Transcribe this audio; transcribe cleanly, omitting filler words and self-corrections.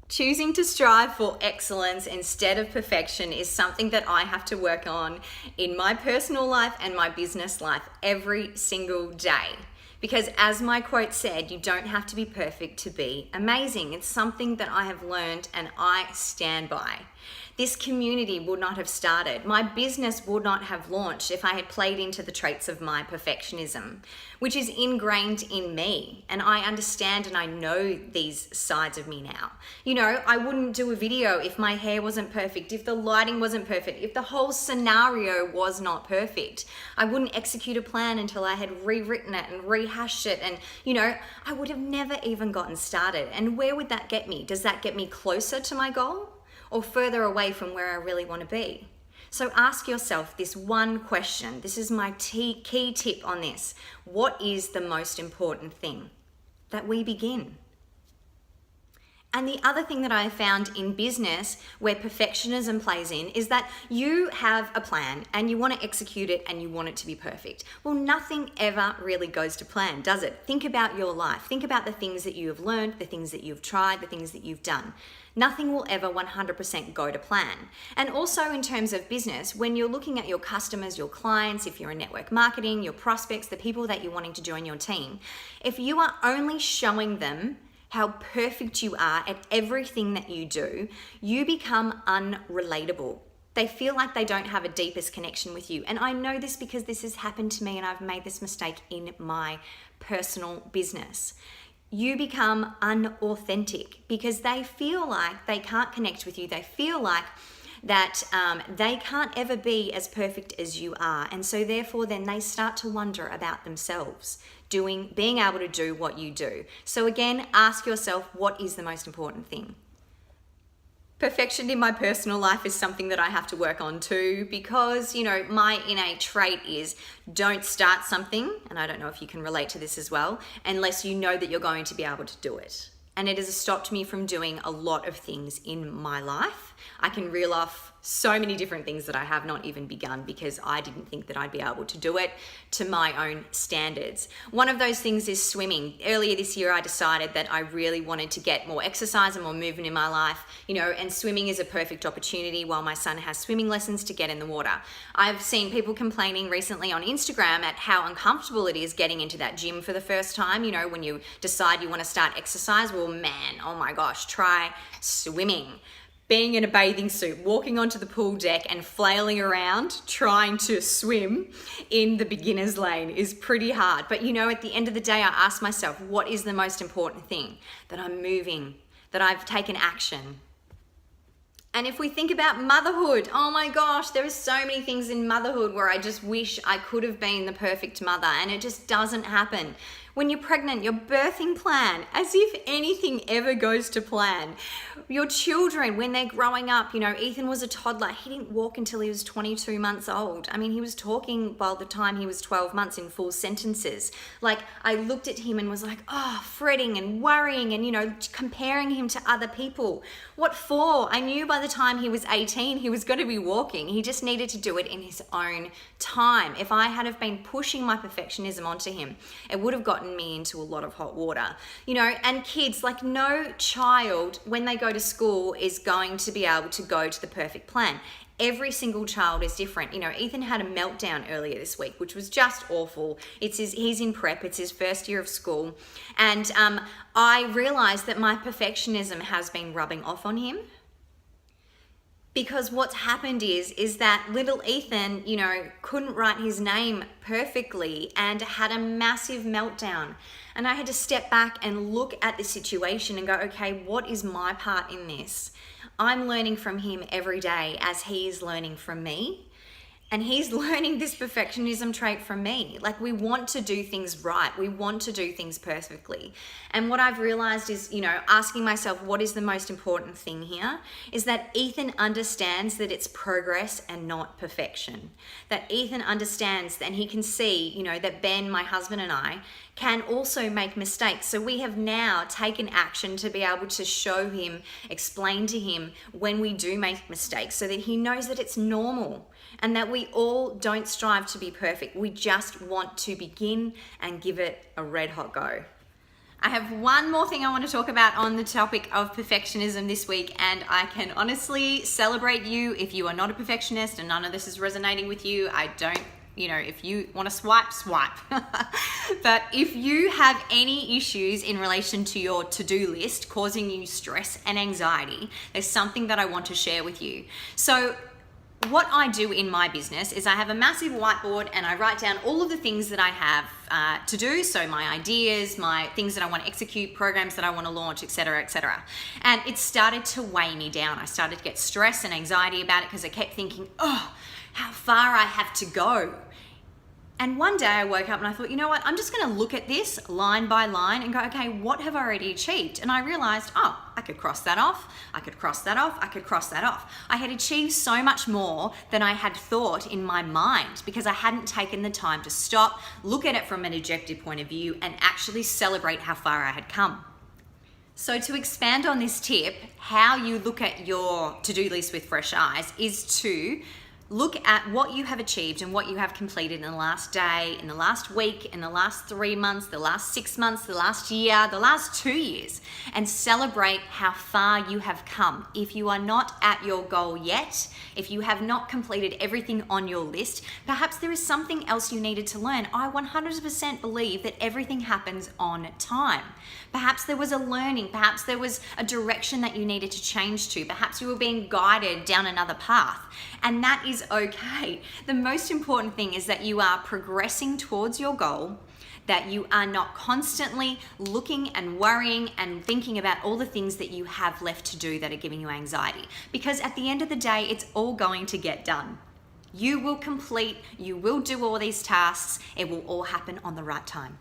Choosing to strive for excellence instead of perfection is something that I have to work on in my personal life and my business life every single day. Because as my quote said, you don't have to be perfect to be amazing. It's something that I have learned and I stand by. This community would not have started. My business would not have launched if I had played into the traits of my perfectionism, which is ingrained in me. And I understand and I know these sides of me now. You know, I wouldn't do a video if my hair wasn't perfect, if the lighting wasn't perfect, if the whole scenario was not perfect. I wouldn't execute a plan until I had rewritten it and rehashed it. And, you know, I would have never even gotten started. And where would that get me? Does that get me closer to my goal or further away from where I really want to be? So ask yourself this one question. This is my key tip on this. What is the most important thing? That we begin. And the other thing that I found in business where perfectionism plays in is that you have a plan and you want to execute it and you want it to be perfect. Well, nothing ever really goes to plan, does it? Think about your life. Think about the things that you have learned, the things that you've tried, the things that you've done. Nothing will ever 100% go to plan. And also in terms of business, when you're looking at your customers, your clients, if you're in network marketing, your prospects, the people that you're wanting to join your team, if you are only showing them how perfect you are at everything that you do, you become unrelatable. They feel like they don't have a deepest connection with you. And I know this because this has happened to me and I've made this mistake in my personal business. You become unauthentic because they feel like they can't connect with you. They feel like that they can't ever be as perfect as you are. And so therefore then they start to wonder about themselves, being able to do what you do. So again, ask yourself, what is the most important thing? Perfection in my personal life is something that I have to work on too, because, you know, my innate trait is don't start something, and I don't know if you can relate to this as well, unless you know that you're going to be able to do it. And it has stopped me from doing a lot of things in my life. I can reel off so many different things that I have not even begun because I didn't think that I'd be able to do it to my own standards. One of those things is swimming. Earlier this year, I decided that I really wanted to get more exercise and more movement in my life, you know, and swimming is a perfect opportunity while my son has swimming lessons to get in the water. I've seen people complaining recently on Instagram at how uncomfortable it is getting into that gym for the first time. You know, when you decide you want to start exercise, well, man, oh my gosh, try swimming. Being in a bathing suit, walking onto the pool deck and flailing around trying to swim in the beginner's lane is pretty hard. But you know, at the end of the day, I ask myself, what is the most important thing? That I'm moving, that I've taken action. And if we think about motherhood, oh my gosh, there are so many things in motherhood where I just wish I could have been the perfect mother, and it just doesn't happen. When you're pregnant, your birthing plan, as if anything ever goes to plan. Your children, when they're growing up, you know, Ethan was a toddler. He didn't walk until he was 22 months old. I mean, he was talking by the time he was 12 months in full sentences. Like, I looked at him and was like, oh, fretting and worrying and, you know, comparing him to other people. What for? I knew by the time he was 18, he was going to be walking. He just needed to do it in his own time. If I had have been pushing my perfectionism onto him, it would have gotten me into a lot of hot water. You know, and kids, like no child, when they go to school, is going to be able to go to the perfect plan. Every single child is different. You know, Ethan had a meltdown earlier this week, which was just awful. He's in prep. It's his first year of school. And I realized that my perfectionism has been rubbing off on him. Because what's happened is that little Ethan, you know, couldn't write his name perfectly and had a massive meltdown. And I had to step back and look at the situation and go, okay, what is my part in this? I'm learning from him every day as he is learning from me. And he's learning this perfectionism trait from me. Like, we want to do things right. We want to do things perfectly. And what I've realized is, you know, asking myself, what is the most important thing here? Is that Ethan understands that it's progress and not perfection. That Ethan understands and he can see, you know, that Ben, my husband, and I can also make mistakes. So we have now taken action to be able to show him, explain to him when we do make mistakes so that he knows that it's normal. And that we all don't strive to be perfect. We just want to begin and give it a red hot go. I have one more thing I want to talk about on the topic of perfectionism this week, and I can honestly celebrate you if you are not a perfectionist and none of this is resonating with you. I don't, if you want to swipe. But if you have any issues in relation to your to-do list causing you stress and anxiety, there's something that I want to share with you. So what I do in my business is I have a massive whiteboard and I write down all of the things that I have to do. So my ideas, my things that I want to execute, programs that I want to launch, etc., etc. And it started to weigh me down. I started to get stress and anxiety about it because I kept thinking, oh, how far I have to go. And one day I woke up and I thought, you know what, I'm just going to look at this line by line and go, okay, what have I already achieved? And I realized, oh, I could cross that off, I could cross that off, I could cross that off. I had achieved so much more than I had thought in my mind because I hadn't taken the time to stop, look at it from an objective point of view, and actually celebrate how far I had come. So to expand on this tip, how you look at your to-do list with fresh eyes is to look at what you have achieved and what you have completed in the last day, in the last week, in the last 3 months, the last 6 months, the last year, the last 2 years, and celebrate how far you have come. If you are not at your goal yet, if you have not completed everything on your list, perhaps there is something else you needed to learn. I 100% believe that everything happens on time. Perhaps there was a learning, perhaps there was a direction that you needed to change to, perhaps you were being guided down another path, and that is okay. The most important thing is that you are progressing towards your goal, that you are not constantly looking and worrying and thinking about all the things that you have left to do that are giving you anxiety. Because at the end of the day, it's all going to get done. You will complete, you will do all these tasks, it will all happen on the right time.